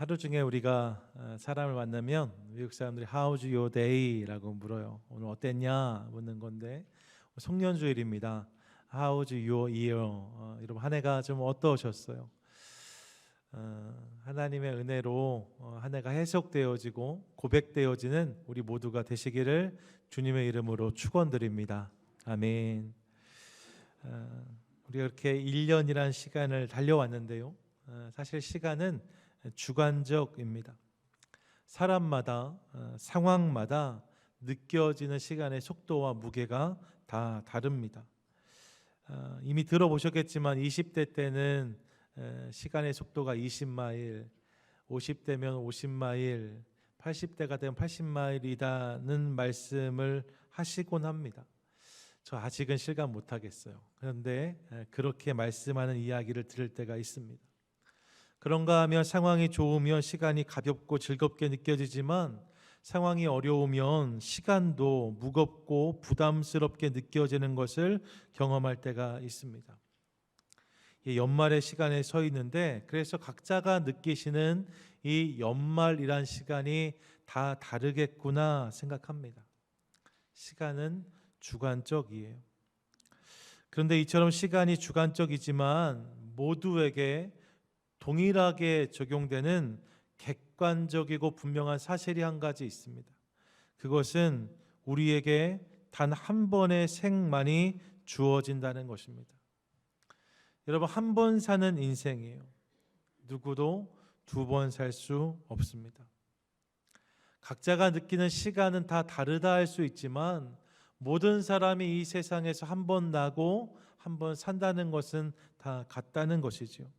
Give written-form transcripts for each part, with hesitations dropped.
하루 중에 우리가 사람을 만나면 미국 사람들이 How's your day?라고 물어요. 오늘 어땠냐 묻는 건데 송년주일입니다. How's your year? 여러분 한 해가 좀 어떠셨어요? 하나님의 은혜로 한 해가 해석되어지고 고백되어지는 우리 모두가 되시기를 주님의 이름으로 축원드립니다. 아멘. 우리가 이렇게 1년이란 시간을 달려왔는데요. 사실 시간은 주관적입니다. 사람마다 상황마다 느껴지는 시간의 속도와 무게가 다 다릅니다. 이미 들어보셨겠지만 20대 때는 시간의 속도가 20마일, 50대면 50마일, 80대가 되면 80마일이라는 말씀을 하시곤 합니다. 저 아직은 실감 못하겠어요. 그런데 그렇게 말씀하는 이야기를 들을 때가 있습니다. 그런가 하면 상황이 좋으면 시간이 가볍고 즐겁게 느껴지지만 상황이 어려우면 시간도 무겁고 부담스럽게 느껴지는 것을 경험할 때가 있습니다. 연말의 시간에 서 있는데 그래서 각자가 느끼시는 이 연말이란 시간이 다 다르겠구나 생각합니다. 시간은 주관적이에요. 그런데 이처럼 시간이 주관적이지만 모두에게 동일하게 적용되는 객관적이고 분명한 사실이 한 가지 있습니다. 그것은 우리에게 단 한 번의 생만이 주어진다는 것입니다. 여러분, 한 번 사는 인생이에요. 누구도 두 번 살 수 없습니다. 각자가 느끼는 시간은 다 다르다 할 수 있지만 모든 사람이 이 세상에서 한 번 나고 한 번 산다는 것은 다 같다는 것이죠.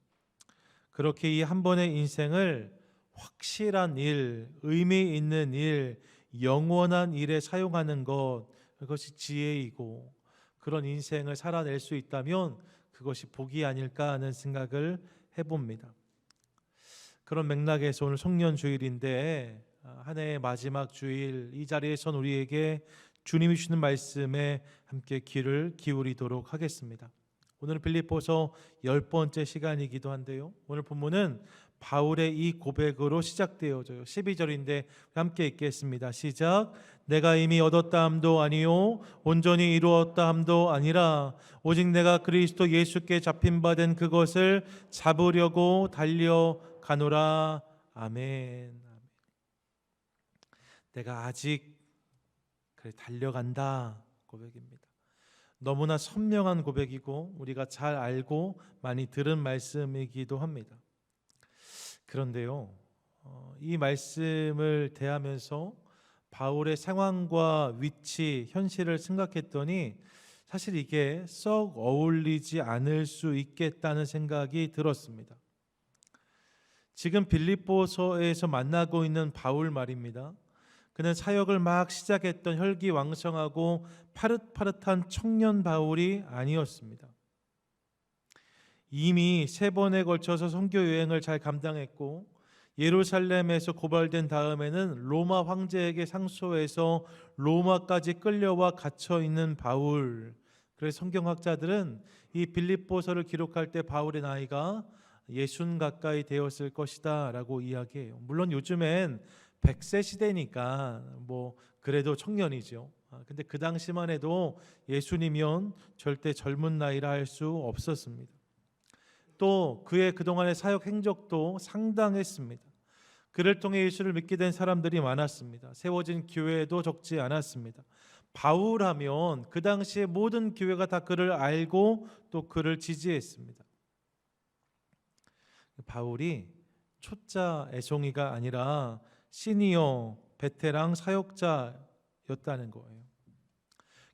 그렇게 이 한 번의 인생을 확실한 일, 의미 있는 일, 영원한 일에 사용하는 것, 그것이 지혜이고 그런 인생을 살아낼 수 있다면 그것이 복이 아닐까 하는 생각을 해봅니다. 그런 맥락에서 오늘 송년주일인데 한 해의 마지막 주일, 이 자리에선 우리에게 주님이 주시는 말씀에 함께 귀를 기울이도록 하겠습니다. 오늘은 빌립보서 10번째 시간이기도 한데요. 오늘 본문은 바울의 이 고백으로 시작되어져요. 12절인데 함께 읽겠습니다. 시작. 내가 이미 얻었다 함도 아니요 온전히 이루었다 함도 아니라 오직 내가 그리스도 예수께 잡힌 바 된 그것을 잡으려고 달려가노라. 아멘. 내가 아직 달려간다 고백입니다. 너무나 선명한 고백이고 우리가 잘 알고 많이 들은 말씀이기도 합니다. 그런데요, 이 말씀을 대하면서 바울의 상황과 위치, 현실을 생각했더니 사실 이게 썩 어울리지 않을 수 있겠다는 생각이 들었습니다. 지금 빌립보서에서 만나고 있는 바울 말입니다. 그는 사역을 막 시작했던 혈기왕성하고 파릇파릇한 청년 바울이 아니었습니다. 이미 3번에 걸쳐서 선교 여행을 잘 감당했고 예루살렘에서 고발된 다음에는 로마 황제에게 상소해서 로마까지 끌려와 갇혀 있는 바울. 그래서 성경학자들은 이 빌립보서를 기록할 때 바울의 나이가 60 가까이 되었을 것이다 라고 이야기해요. 물론 요즘엔 100세 시대니까 뭐 그래도 청년이죠. 근데 그 당시만 해도 예수님이면 절대 젊은 나이라 할 수 없었습니다. 또 그의 그동안의 사역 행적도 상당했습니다. 그를 통해 예수를 믿게 된 사람들이 많았습니다. 세워진 교회도 적지 않았습니다. 바울하면 그 당시에 모든 교회가 다 그를 알고 또 그를 지지했습니다. 바울이 초짜 애송이가 아니라 시니어 베테랑 사역자였다는 거예요.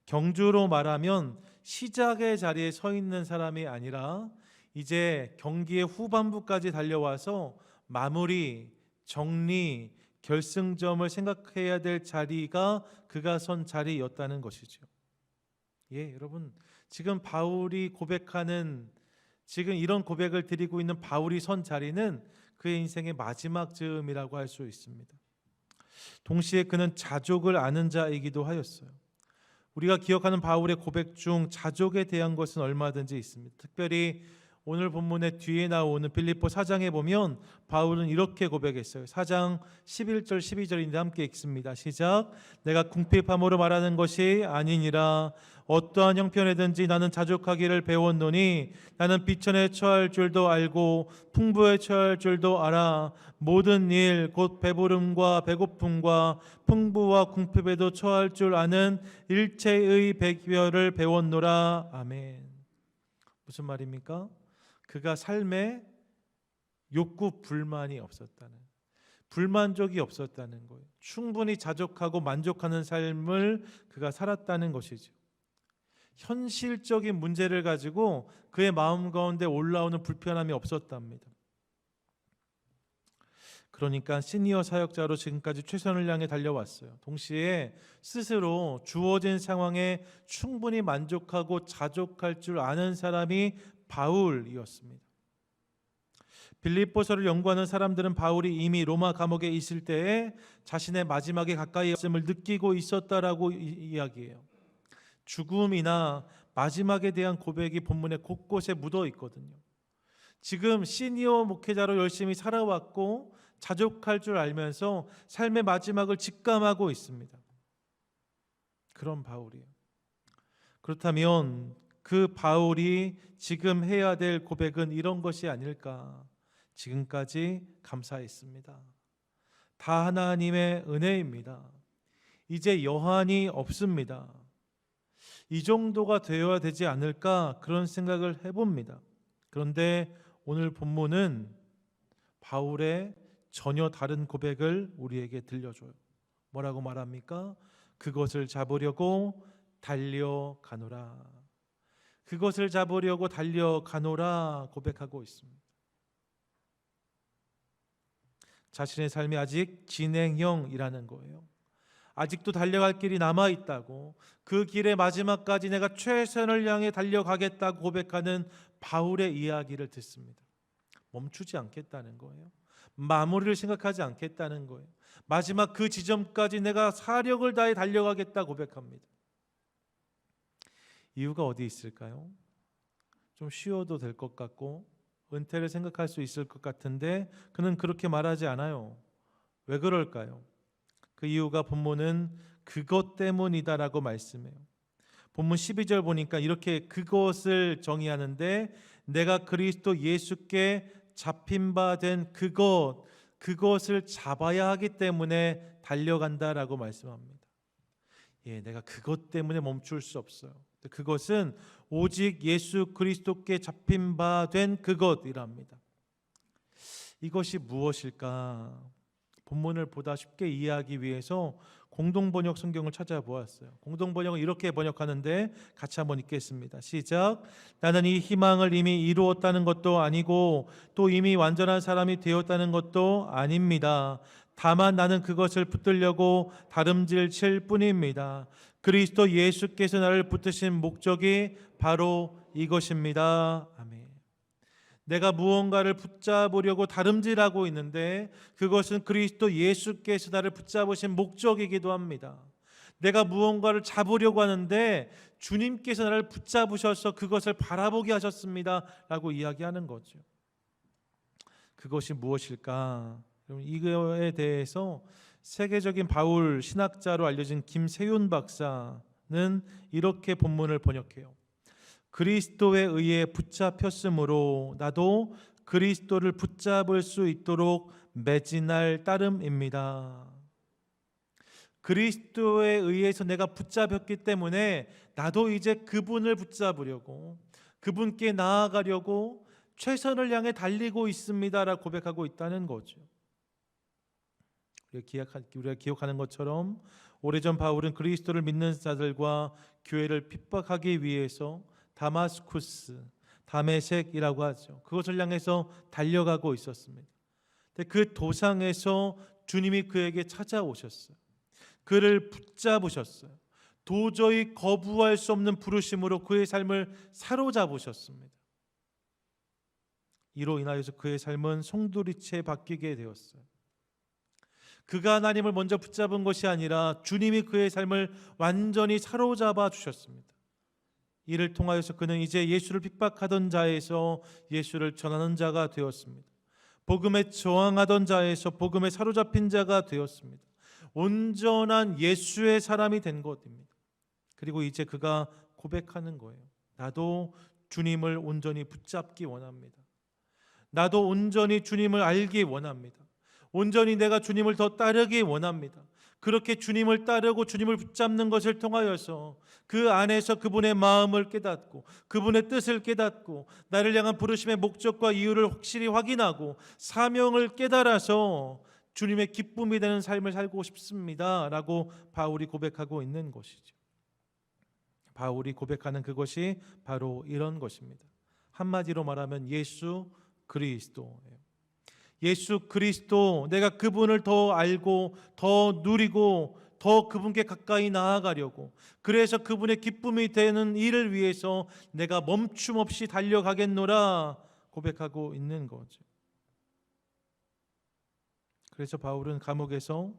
경주로 말하면 시작의 자리에 서 있는 사람이 아니라 이제 경기의 후반부까지 달려와서 마무리, 정리, 결승점을 생각해야 될 자리가 그가 선 자리였다는 것이죠. 여러분, 지금 바울이 고백하는, 지금 이런 고백을 드리고 있는 바울이 선 자리는 그의 인생의 마지막 즈음이라고 할 수 있습니다. 동시에 그는 자족을 아는 자이기도 하였어요. 우리가 기억하는 바울의 고백 중 자족에 대한 것은 얼마든지 있습니다. 특별히 오늘 본문의 뒤에 나오는 빌립보 4장에 보면 바울은 이렇게 고백했어요. 4장 11절 12절인데 함께 읽습니다. 시작. 내가 궁핍함으로 말하는 것이 아니니라. 어떠한 형편에든지 나는 자족하기를 배웠노니 나는 비천에 처할 줄도 알고 풍부에 처할 줄도 알아. 모든 일 곧 배부름과 배고픔과 풍부와 궁핍에도 처할 줄 아는 일체의 백별을 배웠노라. 아멘. 무슨 말입니까? 그가 삶에 욕구 불만이 없었다는, 불만족이 없었다는 거예요. 충분히 자족하고 만족하는 삶을 그가 살았다는 것이죠. 현실적인 문제를 가지고 그의 마음 가운데 올라오는 불편함이 없었답니다. 그러니까 시니어 사역자로 지금까지 최선을 향해 달려왔어요. 동시에 스스로 주어진 상황에 충분히 만족하고 자족할 줄 아는 사람이 바울이었습니다. 빌립보서를 연구하는 사람들은 바울이 이미 로마 감옥에 있을 때에 자신의 마지막에 가까이 왔음을 느끼고 있었다라고 이야기해요. 죽음이나 마지막에 대한 고백이 본문의 곳곳에 묻어 있거든요. 지금 시니어 목회자로 열심히 살아왔고 자족할 줄 알면서 삶의 마지막을 직감하고 있습니다. 그런 바울이에요. 그렇다면 그 바울이 지금 해야 될 고백은 이런 것이 아닐까? 지금까지 감사했습니다. 다 하나님의 은혜입니다. 이제 여한이 없습니다. 이 정도가 되어야 되지 않을까? 그런 생각을 해봅니다. 그런데 오늘 본문은 바울의 전혀 다른 고백을 우리에게 들려줘요. 뭐라고 말합니까? 그것을 잡으려고 달려가노라. 그것을 잡으려고 달려가노라 고백하고 있습니다. 자신의 삶이 아직 진행형이라는 거예요. 아직도 달려갈 길이 남아있다고, 그 길의 마지막까지 내가 최선을 향해 달려가겠다고 고백하는 바울의 이야기를 듣습니다. 멈추지 않겠다는 거예요. 마무리를 생각하지 않겠다는 거예요. 마지막 그 지점까지 내가 사력을 다해 달려가겠다 고백합니다. 이유가 어디 있을까요? 좀 쉬어도 될 것 같고 은퇴를 생각할 수 있을 것 같은데 그는 그렇게 말하지 않아요. 왜 그럴까요? 그 이유가 본문은 그것 때문이다라고 말씀해요. 본문 12절 보니까 이렇게 그것을 정의하는데 내가 그리스도 예수께 잡힌 바 된 그것을 잡아야 하기 때문에 달려간다라고 말씀합니다. 내가 그것 때문에 멈출 수 없어요. 그것은 오직 예수 그리스도께 잡힌 바 된 그것이랍니다. 이것이 무엇일까? 본문을 보다 쉽게 이해하기 위해서 공동번역 성경을 찾아보았어요. 공동번역은 이렇게 번역하는데 같이 한번 읽겠습니다. 시작. 나는 이 희망을 이미 이루었다는 것도 아니고 또 이미 완전한 사람이 되었다는 것도 아닙니다. 다만 나는 그것을 붙들려고 다름질 칠 뿐입니다. 그리스도 예수께서 나를 붙드신 목적이 바로 이것입니다. 아멘. 내가 무언가를 붙잡으려고 다름질하고 있는데 그것은 그리스도 예수께서 나를 붙잡으신 목적이기도 합니다. 내가 무언가를 잡으려고 하는데 주님께서 나를 붙잡으셔서 그것을 바라보게 하셨습니다 라고 이야기하는 거죠. 그것이 무엇일까? 이거에 대해서 세계적인 바울 신학자로 알려진 김세윤 박사는 이렇게 본문을 번역해요. 그리스도에 의해 붙잡혔으므로 나도 그리스도를 붙잡을 수 있도록 매진할 따름입니다. 그리스도에 의해서 내가 붙잡혔기 때문에 나도 이제 그분을 붙잡으려고, 그분께 나아가려고 최선을 향해 달리고 있습니다라고 고백하고 있다는 거죠. 우리가 기억하는 것처럼 오래전 바울은 그리스도를 믿는 자들과 교회를 핍박하기 위해서 다마스쿠스, 다메섹이라고 하죠. 그것을 향해서 달려가고 있었습니다. 근데 그 도상에서 주님이 그에게 찾아오셨어요. 그를 붙잡으셨어요. 도저히 거부할 수 없는 부르심으로 그의 삶을 사로잡으셨습니다. 이로 인하여서 그의 삶은 송두리째 바뀌게 되었어요. 그가 하나님을 먼저 붙잡은 것이 아니라 주님이 그의 삶을 완전히 사로잡아 주셨습니다. 이를 통하여서 그는 이제 예수를 핍박하던 자에서 예수를 전하는 자가 되었습니다. 복음에 저항하던 자에서 복음에 사로잡힌 자가 되었습니다. 온전한 예수의 사람이 된 것입니다. 그리고 이제 그가 고백하는 거예요. 나도 주님을 온전히 붙잡기 원합니다. 나도 온전히 주님을 알기 원합니다. 온전히 내가 주님을 더 따르기 원합니다. 그렇게 주님을 따르고 주님을 붙잡는 것을 통하여서 그 안에서 그분의 마음을 깨닫고 그분의 뜻을 깨닫고 나를 향한 부르심의 목적과 이유를 확실히 확인하고 사명을 깨달아서 주님의 기쁨이 되는 삶을 살고 싶습니다 라고 바울이 고백하고 있는 것이죠. 바울이 고백하는 그것이 바로 이런 것입니다. 한마디로 말하면 예수 그리스도예요. 예수 그리스도, 내가 그분을 더 알고 더 누리고 더 그분께 가까이 나아가려고, 그래서 그분의 기쁨이 되는 일을 위해서 내가 멈춤 없이 달려가겠노라 고백하고 있는 거죠. 그래서 바울은 감옥에서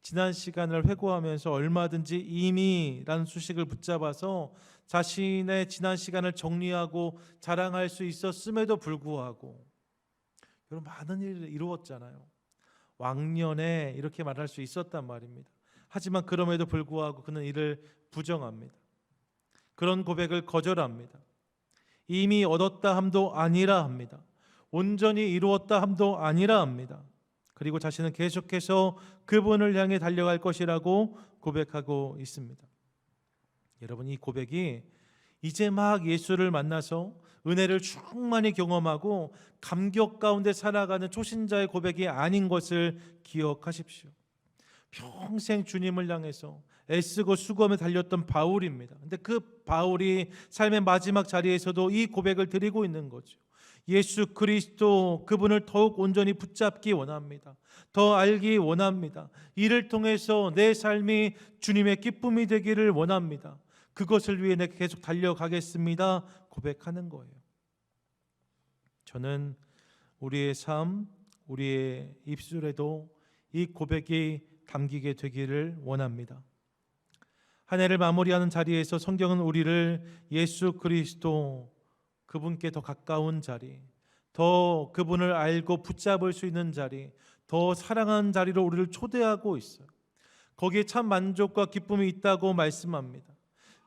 지난 시간을 회고하면서 얼마든지 이미라는 수식을 붙잡아서 자신의 지난 시간을 정리하고 자랑할 수 있었음에도 불구하고, 여러분 많은 일을 이루었잖아요. 왕년에 이렇게 말할 수 있었단 말입니다. 하지만 그럼에도 불구하고 그는 이를 부정합니다. 그런 고백을 거절합니다. 이미 얻었다 함도 아니라 합니다. 온전히 이루었다 함도 아니라 합니다. 그리고 자신은 계속해서 그분을 향해 달려갈 것이라고 고백하고 있습니다. 여러분, 이 고백이 이제 막 예수를 만나서 은혜를 충만히 경험하고 감격 가운데 살아가는 초신자의 고백이 아닌 것을 기억하십시오. 평생 주님을 향해서 애쓰고 수고하며 달렸던 바울입니다. 근데 그 바울이 삶의 마지막 자리에서도 이 고백을 드리고 있는 거죠. 예수 그리스도, 그분을 더욱 온전히 붙잡기 원합니다. 더 알기 원합니다. 이를 통해서 내 삶이 주님의 기쁨이 되기를 원합니다. 그것을 위해 내가 계속 달려가겠습니다 고백하는 거예요. 저는 우리의 삶, 우리의 입술에도 이 고백이 담기게 되기를 원합니다. 한 해를 마무리하는 자리에서 성경은 우리를 예수 그리스도, 그분께 더 가까운 자리, 더 그분을 알고 붙잡을 수 있는 자리, 더 사랑하는 자리로 우리를 초대하고 있어요. 거기에 참 만족과 기쁨이 있다고 말씀합니다.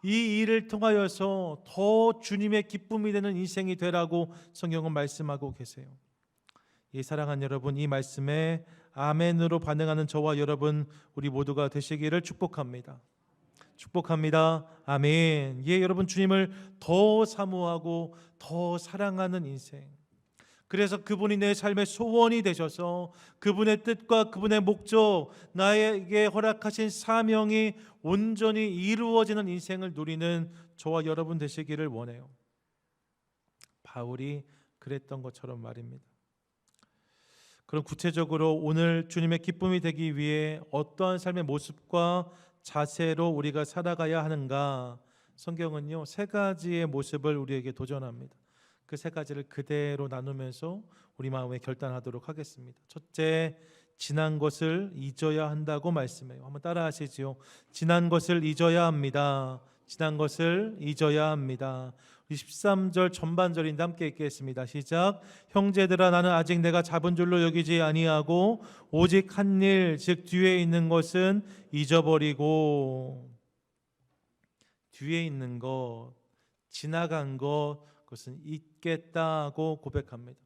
이 일을 통하여서 더 주님의 기쁨이 되는 인생이 되라고 성경은 말씀하고 계세요. 사랑하는 여러분, 이 말씀에 아멘으로 반응하는 저와 여러분, 우리 모두가 되시기를 축복합니다. 축복합니다. 아멘. 여러분, 주님을 더 사모하고 더 사랑하는 인생, 그래서 그분이 내 삶의 소원이 되셔서 그분의 뜻과 그분의 목적, 나에게 허락하신 사명이 온전히 이루어지는 인생을 누리는 저와 여러분 되시기를 원해요. 바울이 그랬던 것처럼 말입니다. 그럼 구체적으로 오늘 주님의 기쁨이 되기 위해 어떠한 삶의 모습과 자세로 우리가 살아가야 하는가? 성경은요, 세 가지의 모습을 우리에게 도전합니다. 그 세 가지를 그대로 나누면서 우리 마음에 결단하도록 하겠습니다. 첫째, 지난 것을 잊어야 한다고 말씀해요. 한번 따라 하시죠. 지난 것을 잊어야 합니다. 지난 것을 잊어야 합니다. 우리 13절 전반절인데 함께 읽겠습니다. 시작. 형제들아, 나는 아직 내가 잡은 줄로 여기지 아니하고 오직 한 일, 즉 뒤에 있는 것은 잊어버리고, 뒤에 있는 것, 지나간 것, 그것은 잊겠다고 고백합니다.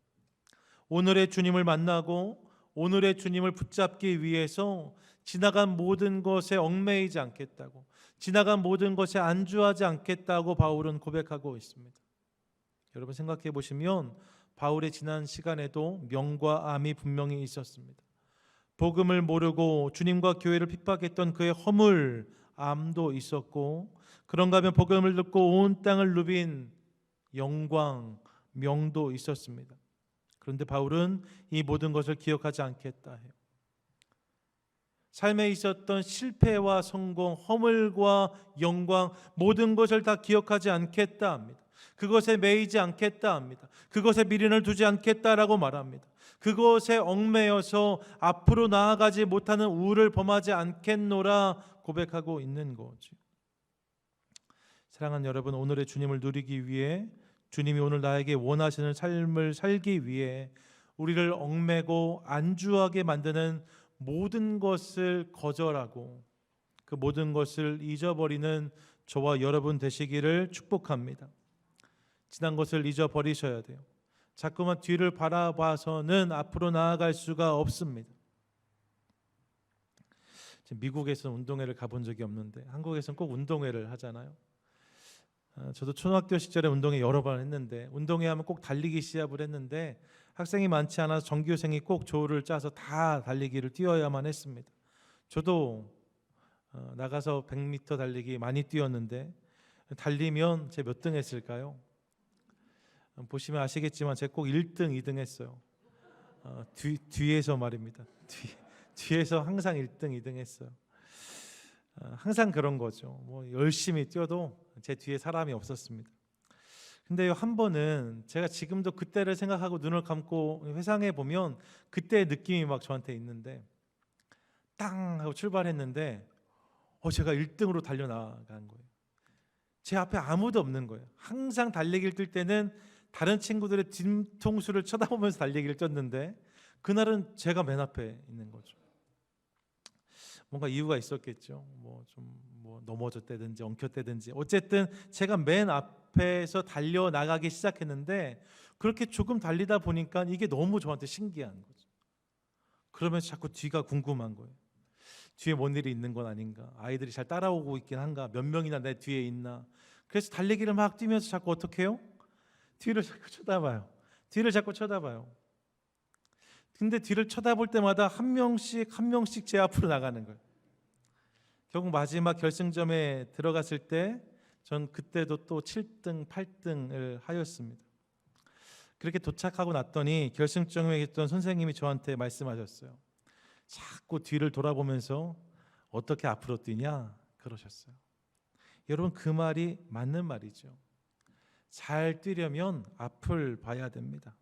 오늘의 주님을 만나고 오늘의 주님을 붙잡기 위해서 지나간 모든 것에 얽매이지 않겠다고, 지나간 모든 것에 안주하지 않겠다고 바울은 고백하고 있습니다. 여러분 생각해 보시면 바울의 지난 시간에도 명과 암이 분명히 있었습니다. 복음을 모르고 주님과 교회를 핍박했던 그의 허물, 암도 있었고, 그런가 하면 복음을 듣고 온 땅을 누빈 영광, 명도 있었습니다. 그런데 바울은 이 모든 것을 기억하지 않겠다 해요. 삶에 있었던 실패와 성공, 허물과 영광, 모든 것을 다 기억하지 않겠다 합니다. 그것에 매이지 않겠다 합니다. 그것에 미련을 두지 않겠다라고 말합니다. 그것에 얽매여서 앞으로 나아가지 못하는 우를 범하지 않겠노라 고백하고 있는 거죠. 사랑하는 여러분, 오늘의 주님을 누리기 위해, 주님이 오늘 나에게 원하시는 삶을 살기 위해 우리를 얽매고 안주하게 만드는 모든 것을 거절하고 그 모든 것을 잊어버리는 저와 여러분 되시기를 축복합니다. 지난 것을 잊어버리셔야 돼요. 자꾸만 뒤를 바라봐서는 앞으로 나아갈 수가 없습니다. 미국에서는 운동회를 가본 적이 없는데 한국에서는 꼭 운동회를 하잖아요. 저도 초등학교 시절에 운동회 여러 번 했는데, 운동회 하면 꼭 달리기 시합을 했는데 학생이 많지 않아서 정규생이 꼭 조를 짜서 다 달리기를 뛰어야만 했습니다. 저도 나가서 100m 달리기 많이 뛰었는데 달리면 제가 몇 등 했을까요? 보시면 아시겠지만 제가 꼭 1등, 2등 했어요. 뒤에서 말입니다. 뒤에서 항상 1등, 2등 했어요. 항상 그런 거죠. 뭐 열심히 뛰어도 제 뒤에 사람이 없었습니다. 근데 한 번은 제가 지금도 그때를 생각하고 눈을 감고 회상해 보면 그때의 느낌이 막 저한테 있는데, 땅 하고 출발했는데 제가 1등으로 달려나간 거예요. 제 앞에 아무도 없는 거예요. 항상 달리기를 뛸 때는 다른 친구들의 뒤통수를 쳐다보면서 달리기를 뛰었는데 그날은 제가 맨 앞에 있는 거죠. 뭔가 이유가 있었겠죠. 뭐 넘어졌다든지 엉켰다든지 어쨌든 제가 맨 앞에서 달려 나가기 시작했는데, 그렇게 조금 달리다 보니까 이게 너무 저한테 신기한 거죠. 그러면서 자꾸 뒤가 궁금한 거예요. 뒤에 뭔 일이 있는 건 아닌가? 아이들이 잘 따라오고 있긴 한가? 몇 명이나 내 뒤에 있나? 그래서 달리기를 막 뛰면서 자꾸 어떻게 해요? 뒤를 자꾸 쳐다봐요. 뒤를 자꾸 쳐다봐요. 근데 뒤를 쳐다볼 때마다 한 명씩 제 앞으로 나가는 거예요. 결국 마지막 결승점에 들어갔을 때 전 그때도 또 7등, 8등을 하였습니다. 그렇게 도착하고 났더니 결승점에 있던 선생님이 저한테 말씀하셨어요. 자꾸 뒤를 돌아보면서 어떻게 앞으로 뛰냐 그러셨어요. 여러분, 그 말이 맞는 말이죠. 잘 뛰려면 앞을 봐야 됩니다.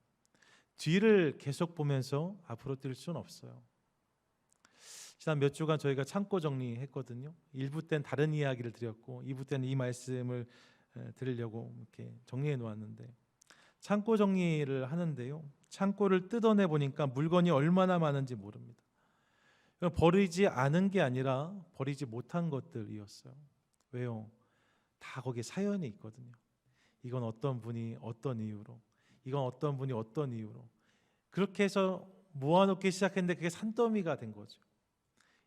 뒤를 계속 보면서 앞으로 뛸 수는 없어요. 지난 몇 주간 저희가 창고 정리했거든요. 1부 때는 다른 이야기를 드렸고 2부 때는 이 말씀을 드리려고 이렇게 정리해 놓았는데, 창고 정리를 하는데요, 창고를 뜯어내 보니까 물건이 얼마나 많은지 모릅니다. 버리지 않은 게 아니라 버리지 못한 것들이었어요. 왜요? 다 거기에 사연이 있거든요. 이건 어떤 분이 어떤 이유로, 이건 어떤 분이 어떤 이유로, 그렇게 해서 모아놓기 시작했는데 그게 산더미가 된 거죠.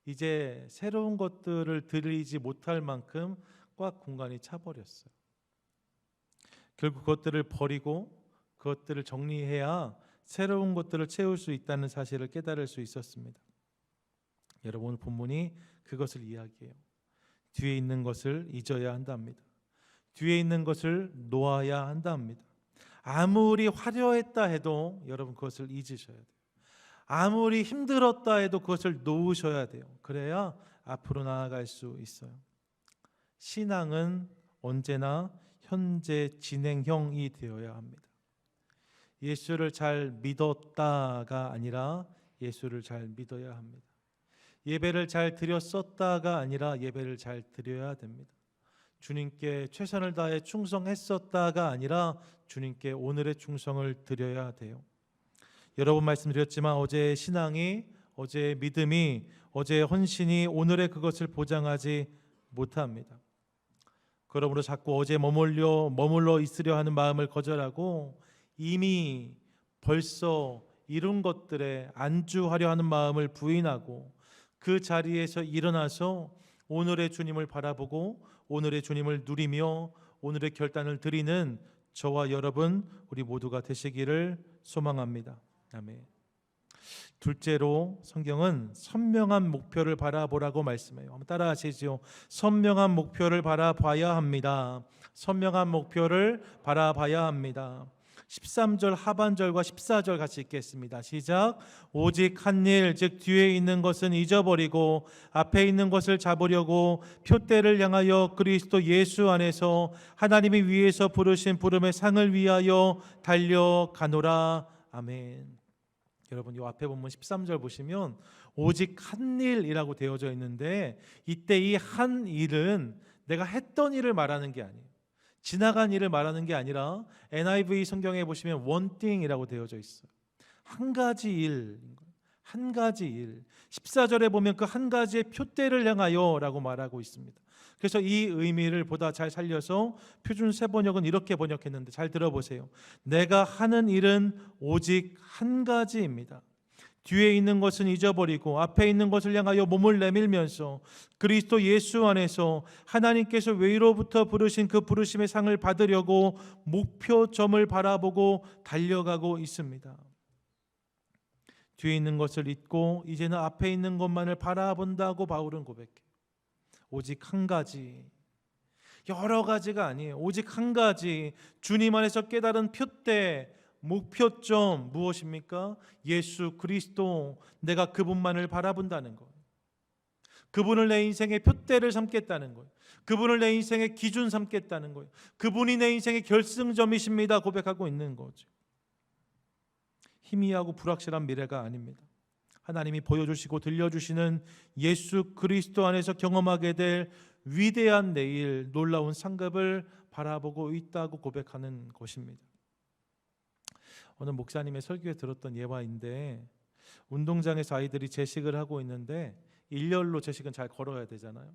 이제 새로운 것들을 들이지 못할 만큼 꽉 공간이 차버렸어요. 결국 그것들을 버리고 그것들을 정리해야 새로운 것들을 채울 수 있다는 사실을 깨달을 수 있었습니다. 여러분, 오늘 본문이 그것을 이야기해요. 뒤에 있는 것을 잊어야 한답니다. 뒤에 있는 것을 놓아야 한답니다. 아무리 화려했다 해도 여러분 그것을 잊으셔야 돼요. 아무리 힘들었다 해도 그것을 놓으셔야 돼요. 그래야 앞으로 나아갈 수 있어요. 신앙은 언제나 현재 진행형이 되어야 합니다. 예수를 잘 믿었다가 아니라 예수를 잘 믿어야 합니다. 예배를 잘 드렸었다가 아니라 예배를 잘 드려야 됩니다. 주님께 최선을 다해 충성했었다가 아니라 주님께 오늘의 충성을 드려야 돼요. 여러 번 말씀드렸지만 어제의 신앙이, 어제의 믿음이, 어제의 헌신이 오늘의 그것을 보장하지 못합니다. 그러므로 자꾸 어제 머물러 있으려 하는 마음을 거절하고 이미 벌써 이룬 것들에 안주하려 하는 마음을 부인하고 그 자리에서 일어나서 오늘의 주님을 바라보고 오늘의 주님을 누리며 오늘의 결단을 드리는 저와 여러분, 우리 모두가 되시기를 소망합니다. 아멘. 둘째로 성경은 선명한 목표를 바라보라고 말씀해요. 한번 따라 하시죠. 선명한 목표를 바라봐야 합니다. 선명한 목표를 바라봐야 합니다. 13절 하반절과 14절 같이 읽겠습니다. 시작. 오직 한 일, 즉 뒤에 있는 것은 잊어버리고 앞에 있는 것을 잡으려고 표대를 향하여 그리스도 예수 안에서 하나님이 위에서 부르신 부름의 상을 위하여 달려가노라. 아멘. 여러분, 이 앞에 보면 13절 보시면 오직 한 일이라고 되어져 있는데, 이때 이 한 일은 내가 했던 일을 말하는 게 아니에요. 지나간 일을 말하는 게 아니라 NIV 성경에 보시면 one thing이라고 되어져 있어요. 한 가지 일, 한 가지 일. 14절에 보면 그 한 가지의 표대를 향하여 라고 말하고 있습니다. 그래서 이 의미를 보다 잘 살려서 표준 세번역은 이렇게 번역했는데 잘 들어보세요. 내가 하는 일은 오직 한 가지입니다. 뒤에 있는 것은 잊어버리고 앞에 있는 것을 향하여 몸을 내밀면서 그리스도 예수 안에서 하나님께서 위로부터 부르신 그 부르심의 상을 받으려고 목표점을 바라보고 달려가고 있습니다. 뒤에 있는 것을 잊고 이제는 앞에 있는 것만을 바라본다고 바울은 고백해요. 오직 한 가지, 여러 가지가 아니에요. 오직 한 가지, 주님 안에서 깨달은 표대, 목표점 무엇입니까? 예수 그리스도, 내가 그분만을 바라본다는 거예요. 그분을 내 인생의 표대를 삼겠다는 거예요. 그분을 내 인생의 기준 삼겠다는 거예요. 그분이 내 인생의 결승점이십니다 고백하고 있는 거죠. 희미하고 불확실한 미래가 아닙니다. 하나님이 보여주시고 들려주시는 예수 그리스도 안에서 경험하게 될 위대한 내일, 놀라운 상급을 바라보고 있다고 고백하는 것입니다. 오늘 목사님의 설교에 들었던 예화인데, 운동장에서 아이들이 제식을 하고 있는데 일렬로 제식은 잘 걸어야 되잖아요.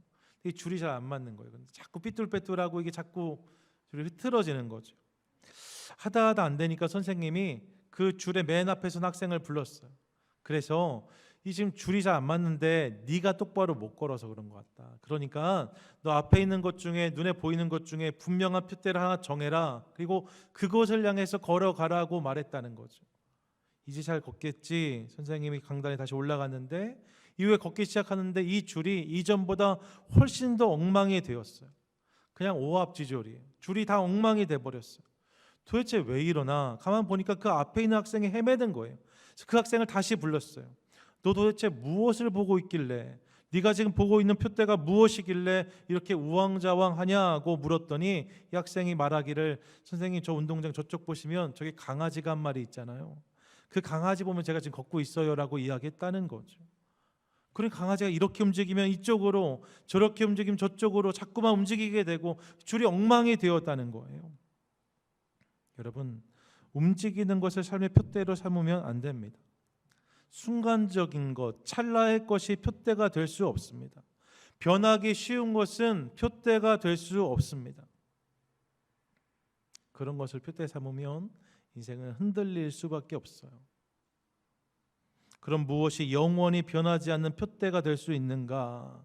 이 줄이 잘 안 맞는 거예요. 자꾸 삐뚤빼뚤하고 이게 자꾸 줄이 흐트러지는 거죠. 하다 안 되니까 선생님이 그 줄의 맨 앞에 선 학생을 불렀어요. 그래서 이 지금 줄이 잘 안 맞는데 네가 똑바로 못 걸어서 그런 것 같다. 그러니까 너 앞에 있는 것 중에, 눈에 보이는 것 중에 분명한 표대를 하나 정해라. 그리고 그것을 향해서 걸어가라고 말했다는 거죠. 이제 잘 걷겠지. 선생님이 강단에 다시 올라갔는데 이후에 걷기 시작하는데 이 줄이 이전보다 훨씬 더 엉망이 되었어요. 그냥 오합지졸이에요. 줄이 다 엉망이 돼버렸어요. 도대체 왜 이러나 가만 보니까 그 앞에 있는 학생이 헤매는 거예요. 그래서 그 학생을 다시 불렀어요. 너 도대체 무엇을 보고 있길래, 네가 지금 보고 있는 표대가 무엇이길래 이렇게 우왕좌왕하냐고 물었더니 이 학생이 말하기를, 선생님 저 운동장 저쪽 보시면 저기 강아지가 한 마리 있잖아요. 그 강아지 보면 제가 지금 걷고 있어요 라고 이야기했다는 거죠. 그러니까 강아지가 이렇게 움직이면 이쪽으로, 저렇게 움직이면 저쪽으로 자꾸만 움직이게 되고 줄이 엉망이 되었다는 거예요. 여러분, 움직이는 것을 삶의 표대로 삼으면 안 됩니다. 순간적인 것, 찰나의 것이 표대가 될 수 없습니다. 변하기 쉬운 것은 표대가 될 수 없습니다. 그런 것을 표대 삼으면 인생은 흔들릴 수밖에 없어요. 그럼 무엇이 영원히 변하지 않는 표대가 될 수 있는가?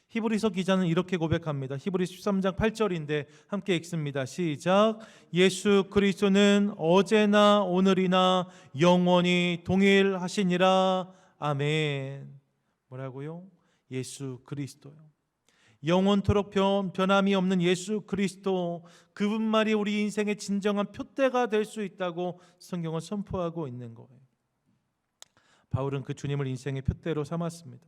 히브리서 기자는 이렇게 고백합니다. 히브리 13장 8절인데 함께 읽습니다. 시작. 예수 그리스도는 어제나 오늘이나 영원히 동일하시니라. 아멘. 뭐라고요? 예수 그리스도요. 영원토록 변함이 없는 예수 그리스도, 그분만이 우리 인생의 진정한 표대가 될 수 있다고 성경은 선포하고 있는 거예요. 바울은 그 주님을 인생의 표대로 삼았습니다.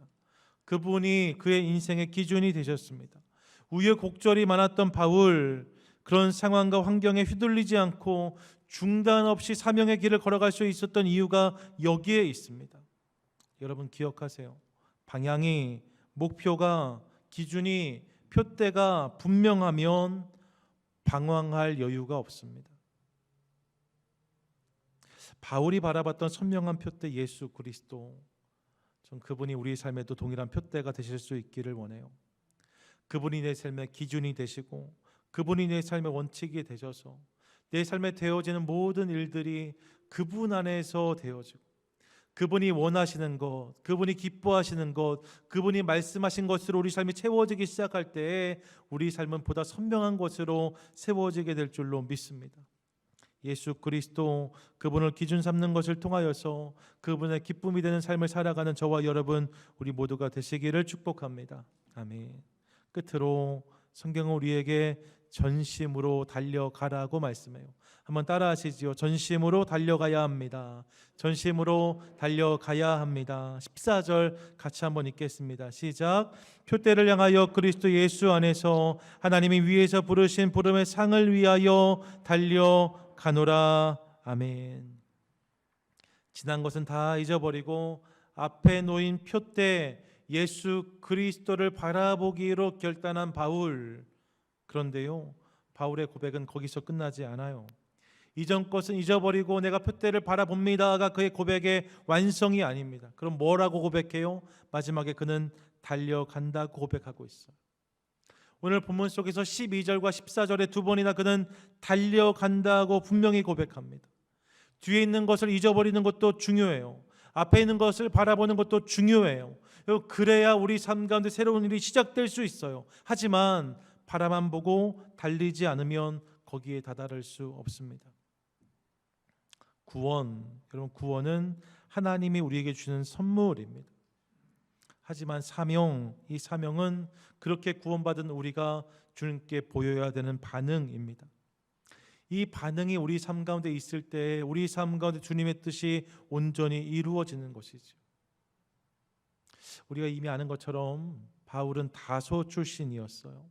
그분이 그의 인생의 기준이 되셨습니다. 우여곡절이 많았던 바울, 그런 상황과 환경에 휘둘리지 않고 중단 없이 사명의 길을 걸어갈 수 있었던 이유가 여기에 있습니다. 여러분 기억하세요. 방향이, 목표가, 기준이, 표대가 분명하면 방황할 여유가 없습니다. 바울이 바라봤던 선명한 표대 예수 그리스도, 전 그분이 우리 삶에도 동일한 표대가 되실 수 있기를 원해요. 그분이 내 삶의 기준이 되시고 그분이 내 삶의 원칙이 되셔서 내 삶에 되어지는 모든 일들이 그분 안에서 되어지고, 그분이 원하시는 것, 그분이 기뻐하시는 것, 그분이 말씀하신 것으로 우리 삶이 채워지기 시작할 때에 우리 삶은 보다 선명한 것으로 세워지게 될 줄로 믿습니다. 예수 그리스도, 그분을 기준 삼는 것을 통하여서 그분의 기쁨이 되는 삶을 살아가는 저와 여러분, 우리 모두가 되시기를 축복합니다. 아멘. 끝으로 성경은 우리에게 전심으로 달려가라고 말씀해요. 한번 따라하시지요. 전심으로 달려가야 합니다. 전심으로 달려가야 합니다. 14절 같이 한번 읽겠습니다. 시작. 표대를 향하여 그리스도 예수 안에서 하나님이 위에서 부르신 부름의 상을 위하여 달려가노라. 아멘. 지난 것은 다 잊어버리고 앞에 놓인 표대 예수 그리스도를 바라보기로 결단한 바울. 그런데요, 바울의 고백은 거기서 끝나지 않아요. 이전 것은 잊어버리고 내가 표대를 바라봅니다가 그의 고백의 완성이 아닙니다. 그럼 뭐라고 고백해요? 마지막에 그는 달려간다고 고백하고 있어요. 오늘 본문 속에서 12절과 14절에 두 번이나 그는 달려간다고 분명히 고백합니다. 뒤에 있는 것을 잊어버리는 것도 중요해요. 앞에 있는 것을 바라보는 것도 중요해요. 그래야 우리 삶 가운데 새로운 일이 시작될 수 있어요. 하지만 바라만 보고 달리지 않으면 거기에 다다를 수 없습니다. 여러분 구원은 하나님이 우리에게 주는 선물입니다. 하지만 이 사명은 그렇게 구원받은 우리가 주님께 보여야 되는 반응입니다. 이 반응이 우리 삶 가운데 있을 때 우리 삶 가운데 주님의 뜻이 온전히 이루어지는 것이죠. 우리가 이미 아는 것처럼 바울은 다소 출신이었어요.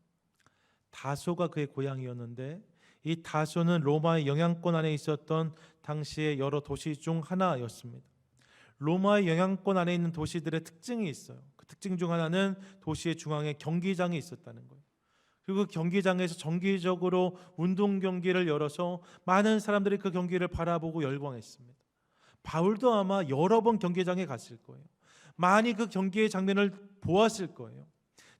다소가 그의 고향이었는데 이 다소는 로마의 영향권 안에 있었던 당시의 여러 도시 중 하나였습니다. 로마의 영향권 안에 있는 도시들의 특징이 있어요. 그 특징 중 하나는 도시의 중앙에 경기장이 있었다는 거예요. 그리고 그 경기장에서 정기적으로 운동 경기를 열어서 많은 사람들이 그 경기를 바라보고 열광했습니다. 바울도 아마 여러 번 경기장에 갔을 거예요. 많이 그 경기의 장면을 보았을 거예요.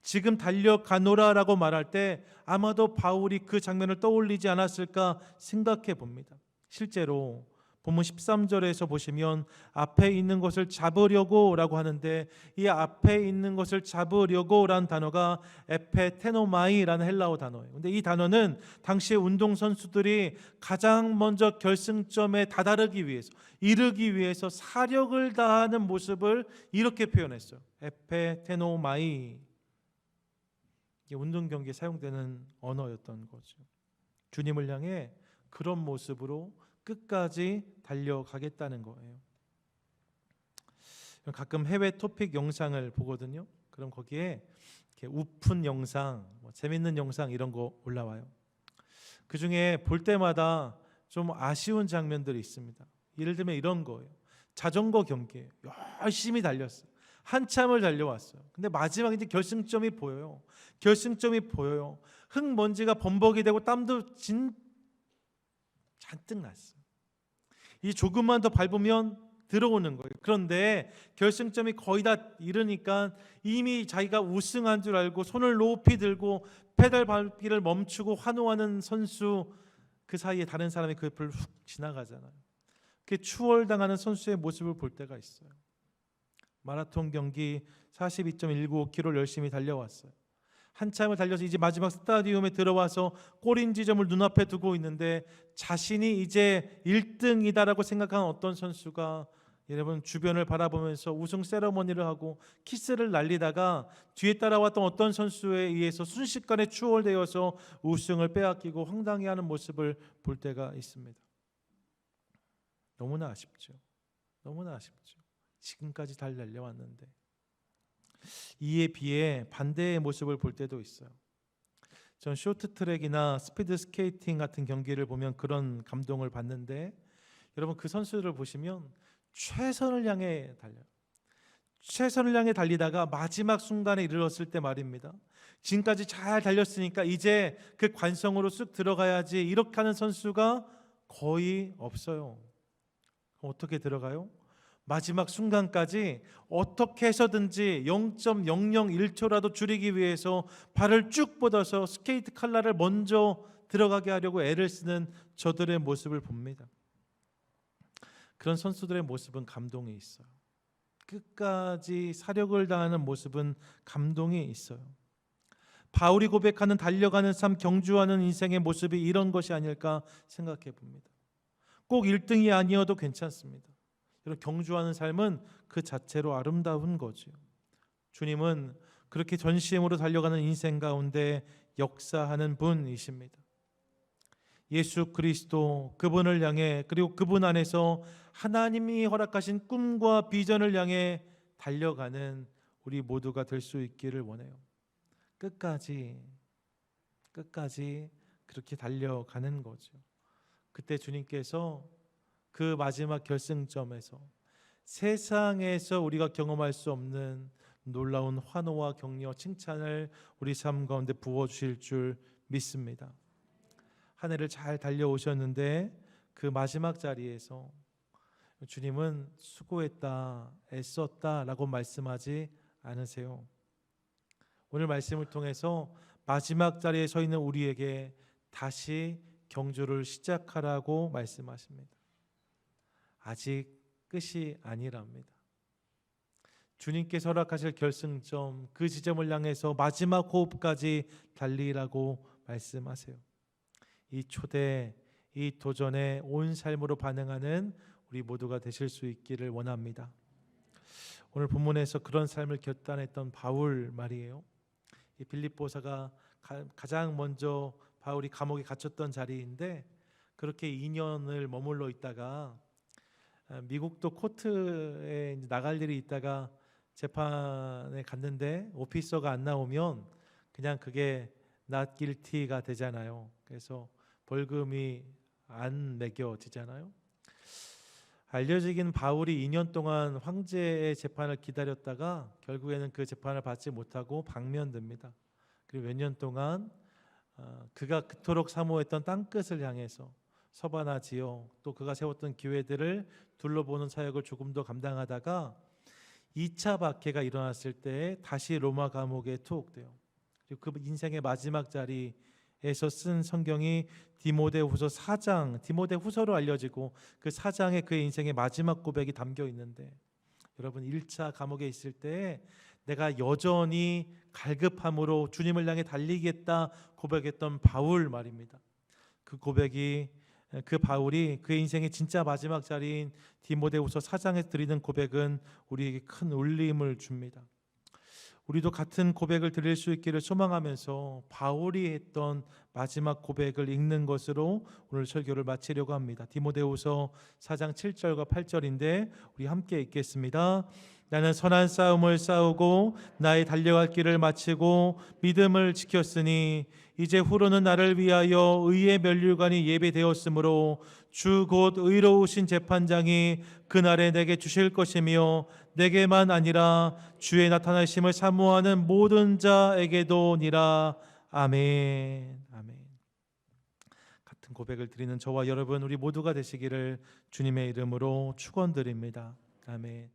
지금 달려가노라라고 말할 때 아마도 바울이 그 장면을 떠올리지 않았을까 생각해 봅니다. 실제로 본문 13절에서 보시면 앞에 있는 것을 잡으려고 라고 하는데 이 앞에 있는 것을 잡으려고 라는 단어가 에페테노마이라는 헬라어 단어예요. 근데 이 단어는 당시의 운동선수들이 가장 먼저 결승점에 다다르기 위해서 이르기 위해서 사력을 다하는 모습을 이렇게 표현했어요. 에페테노마이. 이게 운동 경기에 사용되는 언어였던 거죠. 주님을 향해 그런 모습으로 끝까지 달려가겠다는 거예요. 가끔 해외 토픽 영상을 보거든요. 그럼 거기에 이렇게 우픈 영상, 재밌는 영상 이런 거 올라와요. 그 중에 볼 때마다 좀 아쉬운 장면들이 있습니다. 예를 들면 이런 거예요. 자전거 경기에 열심히 달렸어요. 한참을 달려왔어요. 근데 마지막에 이제 결승점이 보여요. 흙먼지가 범벅이 되고 땀도 잔뜩 났어요. 이 조금만 더 밟으면 들어오는 거예요. 그런데 결승점이 거의 다 이르니까 이미 자기가 우승한 줄 알고 손을 높이 들고 페달 밟기를 멈추고 환호하는 선수, 그 사이에 다른 사람이 그 옆을 훅 지나가잖아요. 그렇게 추월당하는 선수의 모습을 볼 때가 있어요. 마라톤 경기 42.195km를 열심히 달려왔어요. 한참을 달려서 이제 마지막 스타디움에 들어와서 골인 지점을 눈앞에 두고 있는데 자신이 이제 1등이다라고 생각하는 어떤 선수가 여러분 주변을 바라보면서 우승 세레머니를 하고 키스를 날리다가 뒤에 따라왔던 어떤 선수에 의해서 순식간에 추월되어서 우승을 빼앗기고 황당해하는 모습을 볼 때가 있습니다. 너무나 아쉽죠. 지금까지 잘 달려왔는데 이에 비해 반대의 모습을 볼 때도 있어요. 전 쇼트트랙이나 스피드 스케이팅 같은 경기를 보면 그런 감동을 받는데 여러분 그 선수들을 보시면 최선을 향해 달리다가 마지막 순간에 이르렀을 때 말입니다. 지금까지 잘 달렸으니까 이제 그 관성으로 쑥 들어가야지 이렇게 하는 선수가 거의 없어요. 어떻게 들어가요? 마지막 순간까지 어떻게 해서든지 0.001초라도 줄이기 위해서 발을 쭉 뻗어서 스케이트 칼날을 먼저 들어가게 하려고 애를 쓰는 저들의 모습을 봅니다. 그런 선수들의 모습은 감동이 있어요. 끝까지 사력을 다하는 모습은 감동이 있어요. 바울이 고백하는 달려가는 삶, 경주하는 인생의 모습이 이런 것이 아닐까 생각해 봅니다. 꼭 1등이 아니어도 괜찮습니다. 이런 경주하는 삶은 그 자체로 아름다운 거죠. 주님은 그렇게 전심으로 달려가는 인생 가운데 역사하는 분이십니다. 예수 그리스도 그분을 향해 그리고 그분 안에서 하나님이 허락하신 꿈과 비전을 향해 달려가는 우리 모두가 될 수 있기를 원해요. 끝까지 그렇게 달려가는 거죠. 그때 주님께서 그 마지막 결승점에서 세상에서 우리가 경험할 수 없는 놀라운 환호와 격려, 칭찬을 우리 삶 가운데 부어주실 줄 믿습니다. 한 해를 잘 달려오셨는데 그 마지막 자리에서 주님은 수고했다, 애썼다 라고 말씀하지 않으세요. 오늘 말씀을 통해서 마지막 자리에 서 있는 우리에게 다시 경주를 시작하라고 말씀하십니다. 아직 끝이 아니랍니다. 주님께서 허락하실 결승점, 그 지점을 향해서 마지막 호흡까지 달리라고 말씀하세요. 이 초대, 이 도전에 온 삶으로 반응하는 우리 모두가 되실 수 있기를 원합니다. 오늘 본문에서 그런 삶을 결단했던 바울 말이에요. 이 빌립보사가 가장 먼저 바울이 감옥에 갇혔던 자리인데 그렇게 2년을 머물러 있다가 미국도 코트에 나갈 일이 있다가 재판에 갔는데 오피서가 안 나오면 그냥 그게 not guilty가 되잖아요. 그래서 벌금이 안 매겨지잖아요. 알려지긴 바울이 2년 동안 황제의 재판을 기다렸다가 결국에는 그 재판을 받지 못하고 방면됩니다. 그리고 몇 년 동안 그가 그토록 사모했던 땅끝을 향해서 서바나지요, 또 그가 세웠던 기회들을 둘러보는 사역을 조금 더 감당하다가 2차 박해가 일어났을 때 다시 로마 감옥에 투옥돼요. 그리고 그 인생의 마지막 자리에서 쓴 성경이 디모데후서 4장, 디모데후서로 알려지고 그 4장에 그의 인생의 마지막 고백이 담겨 있는데, 여러분 1차 감옥에 있을 때 내가 여전히 갈급함으로 주님을 향해 달리겠다 고백했던 바울 말입니다. 그 고백이, 그 바울이 그의 인생의 진짜 마지막 자리인 디모데후서 4장에서 드리는 고백은 우리에게 큰 울림을 줍니다. 우리도 같은 고백을 드릴 수 있기를 소망하면서 바울이 했던 마지막 고백을 읽는 것으로 오늘 설교를 마치려고 합니다. 디모데후서 4장 7절과 8절인데 우리 함께 읽겠습니다. 나는 선한 싸움을 싸우고 나의 달려갈 길을 마치고 믿음을 지켰으니 이제 후로는 나를 위하여 의의 면류관이 예배되었으므로 주 곧 의로우신 재판장이 그날에 내게 주실 것이며 내게만 아니라 주의 나타나심을 사모하는 모든 자에게도니라. 아멘. 아멘. 같은 고백을 드리는 저와 여러분 우리 모두가 되시기를 주님의 이름으로 축원드립니다. 아멘.